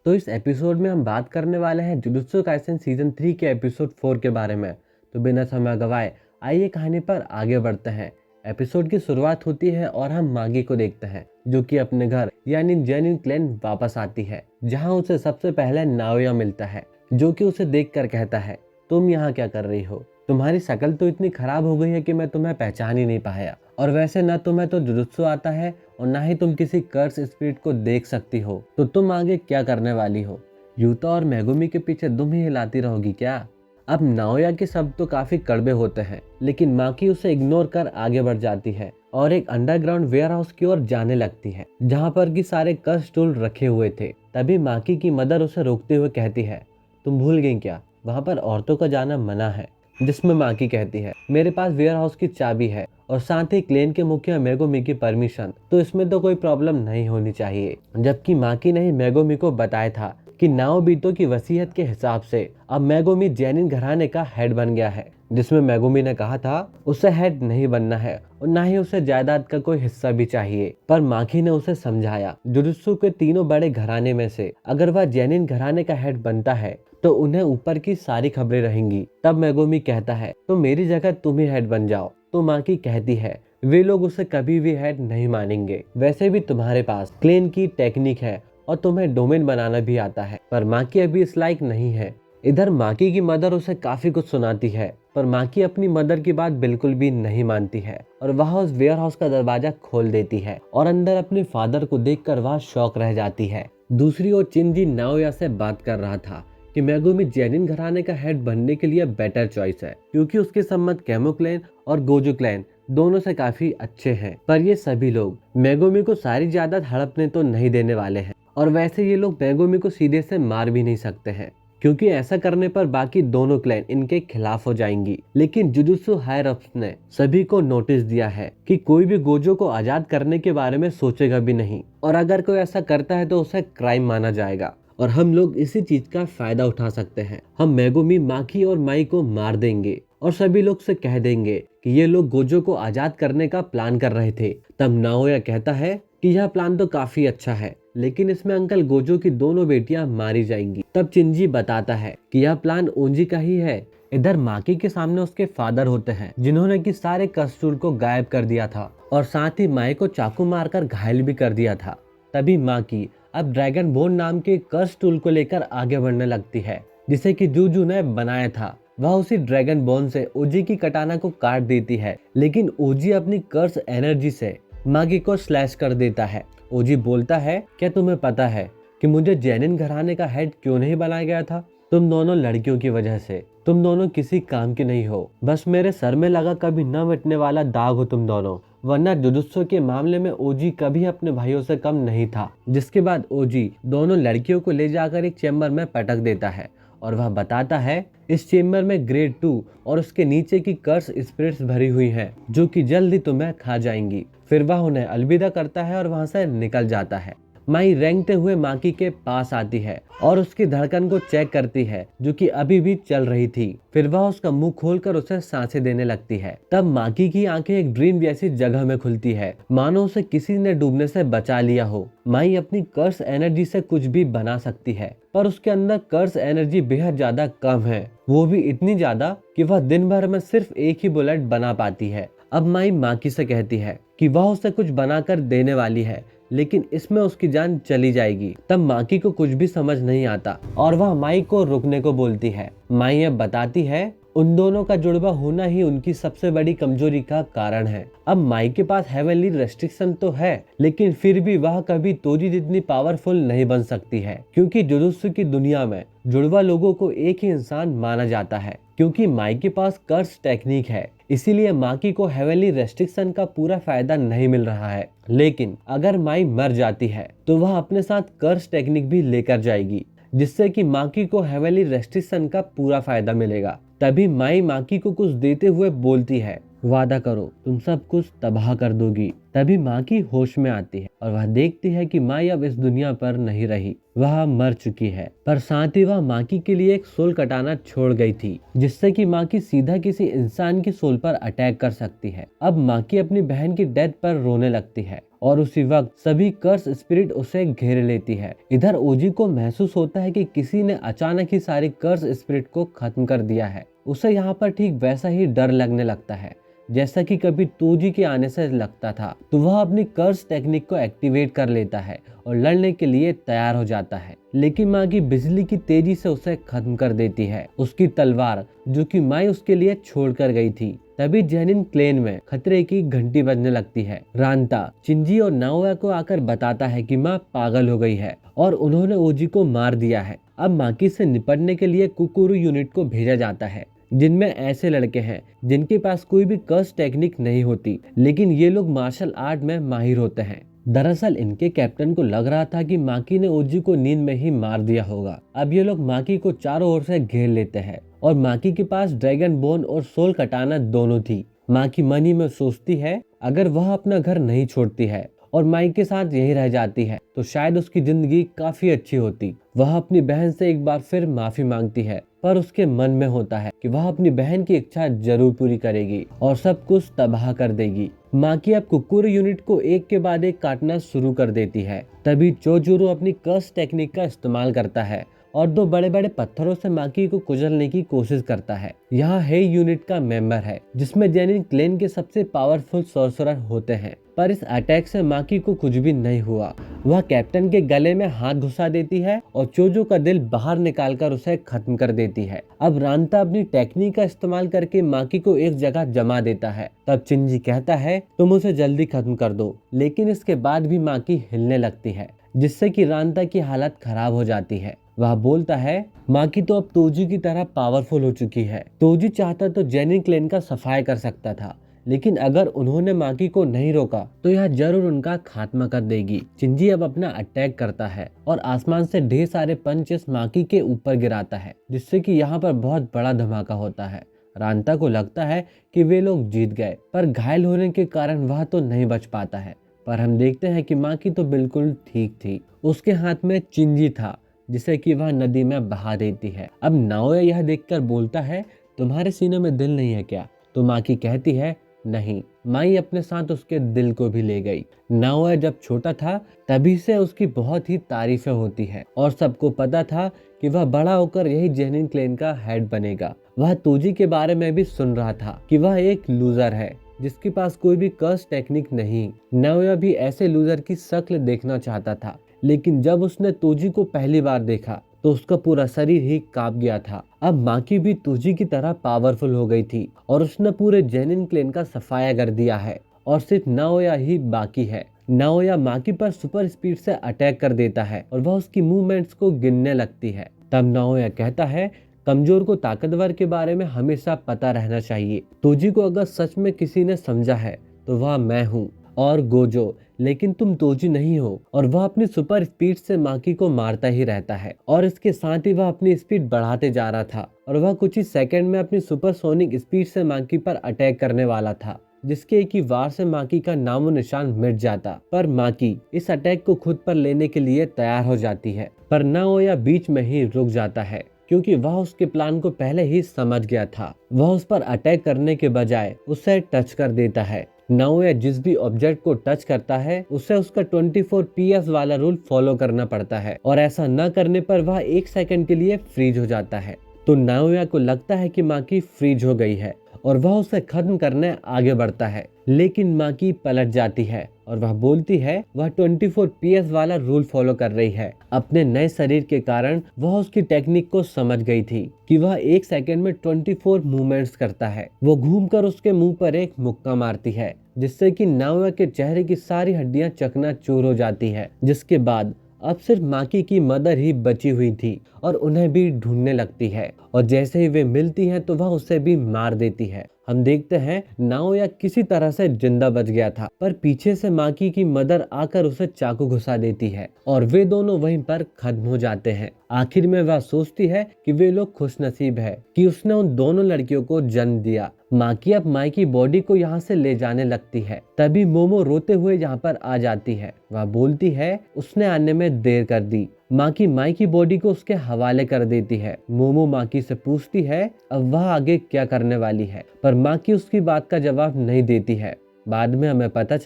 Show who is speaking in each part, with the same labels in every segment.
Speaker 1: तो इस एपिसोड में हम बात करने वाले हैं जुजुत्सु काइसेन सीजन 3 के एपिसोड 4 के बारे में। तो बिना समय गवाए आइए कहानी पर आगे बढ़ते हैं। एपिसोड की शुरुआत होती है और हम मागी को देखते हैं जो कि अपने घर यानी जेनिन क्लैन वापस आती है, जहां उसे सबसे पहले नाओया मिलता है जो कि उसे देखकर कहता है, तुम यहाँ क्या कर रही हो? तुम्हारी शक्ल तो इतनी खराब हो गई है कि मैं तुम्हें पहचान ही नहीं पाया, और वैसे न तुम्हें तो जुजुत्सु आता है और ना ही तुम किसी कर्स स्पिरिट को देख सकती हो, तो तुम आगे क्या करने वाली हो? यूता और मेगुमी के पीछे दुम ही हिलाती रहोगी क्या? अब नाओया के शब्द तो काफी कड़वे होते हैं, लेकिन माकी उसे इग्नोर कर आगे बढ़ जाती है और एक अंडरग्राउंड वेयरहाउस की ओर जाने लगती है जहाँ पर की सारे कर्स टूल रखे हुए थे। तभी माकी की मदर उसे रोकते हुए कहती है, तुम भूल गई क्या, वहाँ पर औरतों का जाना मना है। जिसमें माकी कहती है, मेरे पास वेयरहाउस की चाबी है और साथ ही क्लेन के मुखिया मेगुमी की परमिशन, तो इसमें तो कोई प्रॉब्लम नहीं होनी चाहिए। जबकि माकी ने ही मेगुमी को बताया था कि नाओबितो की वसीयत के हिसाब से अब मेगुमी जेनिन घराने का हेड बन गया है, जिसमें मेगुमी ने कहा था उसे हेड नहीं बनना है और ना ही उसे जायदाद का कोई हिस्सा भी चाहिए। पर माकी ने उसे समझाया, जुजुत्सु के तीनों बड़े घराने में से अगर वह जेनिन घराने का हेड बनता है तो उन्हें ऊपर की सारी खबरें रहेंगी। तब मेगुमी कहता है, तो मेरी जगह तुम ही हेड बन जाओ। तो माकी कहती है, वे लोग उसे कभी भी हेड नहीं मानेंगे, वैसे भी तुम्हारे पास क्लेन की टेक्निक है और तुम्हें डोमेन बनाना भी आता है। पर माकी अभी इस लायक नहीं है। इधर माकी की मदर उसे काफी कुछ सुनाती है, पर माकी अपनी मदर की बात बिल्कुल भी नहीं मानती है और वह उस वेयरहाउस का दरवाजा खोल देती है और अंदर अपने फादर को देखकर वह शॉक रह जाती है। दूसरी ओर चिंजी नाओया से बात कर रहा था कि मेगुमी जेनिन घराने का हेड बनने के लिए बेटर चॉइस है, क्योंकि उसके संबंध केमो क्लैन और गोजू क्लैन दोनों से काफी अच्छे हैं। पर ये सभी लोग मेगुमी को सारी जायदाद हड़पने तो नहीं देने वाले हैं, और वैसे ये लोग मेगुमी को सीधे से मार भी नहीं सकते हैं, क्योंकि ऐसा करने पर बाकी दोनों क्लैन इनके खिलाफ हो जाएंगी। लेकिन जुजुत्सु हायर अप्स ने सभी को नोटिस दिया है कि कोई भी गोजो को आजाद करने के बारे में सोचेगा भी नहीं, और अगर कोई ऐसा करता है तो उसे क्राइम माना जाएगा और हम लोग इसी चीज का फायदा उठा सकते हैं। हम मेगुमी, माकी और माई को मार देंगे और सभी लोग से कह देंगे कि ये लोग गोजो को आजाद करने का प्लान कर रहे थे। तब नाओया कहता है कि यह प्लान तो काफी अच्छा है, लेकिन इसमें अंकल गोजो की दोनों बेटियां मारी जाएंगी। तब चिंजी बताता है कि यह प्लान ओंजी का ही है। इधर माकी के सामने उसके फादर होते हैं जिन्होंने कि सारे कस्तूर को गायब कर दिया था और साथ ही माई को चाकू मारकर घायल भी कर दिया था। तभी माकी अब ड्रैगन बोन नाम के कर्स टूल को लेकर आगे बढ़ने लगती है, जिसे कि जूजू ने बनाया था। वह उसी ड्रैगन बोन से ओजी की कटाना को काट देती है, लेकिन ओजी अपनी कर्स एनर्जी से मागी को स्लैश कर देता है। ओजी बोलता है, क्या तुम्हें पता है कि मुझे जेनिन घराने का हेड क्यों नहीं बनाया गया था? तुम दोनों लड़कियों की वजह से। तुम दोनों किसी काम की नहीं हो, बस मेरे सर में लगा कभी न मिटने वाला दाग हो तुम दोनों। वरना जुजुत्सु के मामले में ओजी कभी अपने भाइयों से कम नहीं था। जिसके बाद ओजी दोनों लड़कियों को ले जाकर एक चेम्बर में पटक देता है और वह बताता है, इस चेम्बर में ग्रेड 2 और उसके नीचे की कर्स स्पिरिट्स भरी हुई हैं जो कि जल्द ही तुम्हें खा जाएंगी। फिर वह उन्हें अलविदा करता है और वहां से निकल जाता है। माई रेंगते हुए माकी के पास आती है और उसकी धड़कन को चेक करती है जो कि अभी भी चल रही थी। फिर वह उसका मुंह खोलकर उसे सांसें देने लगती है। तब माकी की आंखें एक ड्रीम जैसी जगह में खुलती है, मानो उसे किसी ने डूबने से बचा लिया हो। माई अपनी कर्स एनर्जी से कुछ भी बना सकती है, पर उसके अंदर कर्स एनर्जी बेहद ज्यादा कम है, वो भी इतनी ज्यादा कि वह दिन भर में सिर्फ एक ही बुलेट बना पाती है। अब माई माकी से कहती है कि वह उसे कुछ बनाकर देने वाली है, लेकिन इसमें उसकी जान चली जाएगी। तब माकी को कुछ भी समझ नहीं आता और वह माई को रुकने को बोलती है। माई अब बताती है, उन दोनों का जुड़वा होना ही उनकी सबसे बड़ी कमजोरी का कारण है। अब माई के पास हेवनली रेस्ट्रिक्शन तो है, लेकिन फिर भी वह कभी तोजी जितनी पावरफुल नहीं बन सकती है, क्योंकि जुजुत्सु की दुनिया में जुड़वा लोगों को एक ही इंसान माना जाता है। क्योंकि माई के पास कर्स टेक्निक है, इसीलिए माकी को हेवनली रेस्ट्रिक्शन का पूरा फायदा नहीं मिल रहा है। लेकिन अगर माई मर जाती है तो वह अपने साथ कर्स टेक्निक भी लेकर जाएगी, जिससे कि माकी को हेवनली रेस्ट्रिक्शन का पूरा फायदा मिलेगा। तभी माई माकी को कुछ देते हुए बोलती है, वादा करो तुम सब कुछ तबाह कर दोगी। तभी माँ की होश में आती है और वह देखती है कि माई अब इस दुनिया पर नहीं रही, वह मर चुकी है। पर साथ ही वह माकी के लिए एक सोल कटाना छोड़ गई थी, जिससे कि माकी सीधा किसी इंसान की सोल पर अटैक कर सकती है। अब माकी अपनी बहन की डेथ पर रोने लगती है और उसी वक्त सभी कर्स स्पिरिट उसे घेर लेती है। इधर ओजी को महसूस होता है कि किसी ने अचानक ही सारी कर्स स्पिरिट को खत्म कर दिया है। उसे यहाँ पर ठीक वैसा ही डर लगने लगता है जैसा कि कभी तोजी के आने से लगता था। तो वह अपनी कर्स टेक्निक को एक्टिवेट कर लेता है और लड़ने के लिए तैयार हो जाता है, लेकिन मागी बिजली की तेजी से उसे खत्म कर देती है, उसकी तलवार जो कि माई उसके लिए छोड़ कर गई थी। तभी जेनिन क्लेन में खतरे की घंटी बजने लगती है। रांता चिंजी और नाओया को आकर बताता है कि माँ पागल हो गई है और उन्होंने ओजी को मार दिया है। अब माकी से निपटने के लिए कुकुरु यूनिट को भेजा जाता है, जिनमें ऐसे लड़के हैं जिनके पास कोई भी कर्स टेक्निक नहीं होती, लेकिन ये लोग मार्शल आर्ट में माहिर होते हैं। दरअसल इनके कैप्टन को लग रहा था कि माकी ने ओजी को नींद में ही मार दिया होगा। अब ये लोग माकी को चारों ओर से घेर लेते हैं और माकी के पास ड्रैगन बोन और सोल कटाना दोनों थी। माकी मनी में सोचती है अगर वह अपना घर नहीं छोड़ती है और माई के साथ यहीं रह जाती है तो शायद उसकी जिंदगी काफी अच्छी होती। वह अपनी बहन से एक बार फिर माफी मांगती है, पर उसके मन में होता है कि वह अपनी बहन की इच्छा जरूर पूरी करेगी और सब कुछ तबाह कर देगी। माकी अब कुकुरु यूनिट को एक के बाद एक काटना शुरू कर देती है। तभी चोजोरो अपनी कर्स टेक्निक का इस्तेमाल करता है और दो बड़े बड़े पत्थरों से माकी को कुचलने की कोशिश करता है। यह हे यूनिट का मेंबर है जिसमें जेनिन क्लेन के सबसे पावरफुल सॉर्सरर होते हैं, पर इस अटैक से माकी को कुछ भी नहीं हुआ। वह कैप्टन के गले में हाथ घुसा देती है और चोजो का दिल बाहर निकालकर उसे खत्म कर देती है। अब रांता अपनी टेक्निक का इस्तेमाल करके माकी को एक जगह जमा देता है। तब चिंजी कहता है तुम उसे जल्दी खत्म कर दो, लेकिन इसके बाद भी माकी हिलने लगती है, जिससे कि रांता की हालत खराब हो जाती है। वह बोलता है माकी तो अब तोजी की तरह पावरफुल हो चुकी है। तोजी चाहता तो जेनिन क्लेन का सफाया कर सकता था, लेकिन अगर उन्होंने माकी को नहीं रोका तो यह जरूर उनका खात्मा कर देगी। चिंजी अब अपना अटैक करता है और आसमान से ढेर सारे पंचेस माकी के ऊपर गिराता है, जिससे कि यहाँ पर बहुत बड़ा धमाका होता है। रांता को लगता है कि वे लोग जीत गए, पर घायल होने के कारण वह तो नहीं बच पाता है। पर हम देखते हैं कि माकी तो बिल्कुल ठीक थी। उसके हाथ में चिंजी था जिसे कि वह नदी में बहा देती है। अब नाओया यह देखकर बोलता है तुम्हारे सीने में दिल नहीं है क्या? तो माकी कहती है नहीं। माई अपने साथ उसके दिल को भी ले गई। नाओया जब छोटा था तभी से उसकी बहुत ही तारीफें होती है और सबको पता था कि वह बड़ा होकर यही जेनिन क्लेन का हेड बनेगा। वह तोजी के बारे में भी सुन रहा था कि वह एक लूजर है जिसके पास कोई भी कर्स टेक्निक नहीं। नाओया भी ऐसे लूजर की शक्ल देखना चाहता था, लेकिन जब उसने तोजी को पहली बार देखा तो उसका पूरा शरीर ही कांप गया था। अब माकी भी तोजी की तरह पावरफुल हो गई थी और उसने पूरे जेनिन क्लेन का सफाया कर दिया है और सिर्फ नाओया ही बाकी है। नाओया माकी पर सुपर स्पीड से अटैक कर देता है और वह उसकी मूवमेंट्स को गिनने लगती है। तब नाओया कहता है कमजोर को ताकतवर के बारे में हमेशा पता रहना चाहिए। तोजी को अगर सच में किसी ने समझा है तो वह मैं हूँ और गोजो, लेकिन तुम तोजी नहीं हो। और वह अपनी सुपर स्पीड से माकी को मारता ही रहता है और इसके साथ ही वह अपनी स्पीड बढ़ाते जा रहा था और वह कुछ ही सेकंड में अपनी सुपरसोनिक स्पीड से माकी पर अटैक करने वाला था, जिसके एक ही वार से माकी का नामो निशान मिट जाता। पर माकी इस अटैक को खुद पर लेने के लिए तैयार हो जाती है, पर नाओया बीच में ही रुक जाता है क्योंकि वह उसके प्लान को पहले ही समझ गया था। वह उस पर अटैक करने के बजाय उसे टच कर देता है। नाओया जिस भी ऑब्जेक्ट को टच करता है उसे उसका 24 PS वाला रूल फॉलो करना पड़ता है और ऐसा न करने पर वह एक सेकंड के लिए फ्रीज हो जाता है। तो नाओया को लगता है कि माकी फ्रीज हो गई है और वह उसे खत्म करने आगे बढ़ता है, लेकिन माकी पलट जाती है और वह बोलती है वह 24 PS वाला रूल फॉलो कर रही है। अपने नए शरीर के कारण वह उसकी टेक्निक को समझ गई थी कि वह एक सेकंड में 24 मूवमेंट्स करता है। वो घूमकर उसके मुंह पर एक मुक्का मारती है, जिससे कि नाओया के चेहरे की सारी हड्डियां चकनाचूर हो जाती है। जिसके बाद अब सिर्फ माकी की मदर ही बची हुई थी और उन्हें भी ढूंढने लगती है और जैसे ही वे मिलती हैं तो वह उसे भी मार देती है। हम देखते हैं नाओया किसी तरह से जिंदा बच गया था, पर पीछे से माकी की मदर आकर उसे चाकू घुसा देती है और वे दोनों वहीं पर खत्म हो जाते हैं। आखिर में वह सोचती है कि वे लोग खुशनसीब है कि उसने उन दोनों लड़कियों को जन्म दिया। माकी अब माई की बॉडी को यहाँ से ले जाने लगती है। तभी मोमो रोते हुए यहाँ पर आ जाती है। वह बोलती है उसने आने में देर कर दी। माकी माई की बॉडी को उसके हवाले कर देती है। मोमो माकी से पूछती है अब वह आगे क्या करने वाली है, पर माकी उसकी बात का जवाब नहीं देती है। बाद में हमें पता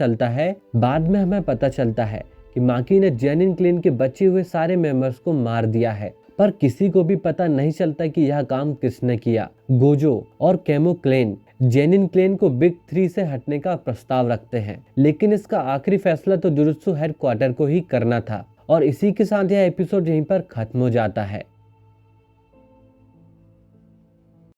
Speaker 1: चलता है कि माकी ने जेनिन क्लेन के बचे हुए सारे मेंबर्स को मार दिया है, पर किसी को भी पता नहीं चलता कि यह काम किसने किया। गोजो और केमो क्लेन जेनिन क्लेन को बिग 3 से हटने का प्रस्ताव रखते हैं, लेकिन इसका आखिरी फैसला तो जुजुत्सु हेडक्वार्टर को ही करना था। और इसी के साथ यह एपिसोड यहीं पर खत्म हो जाता है।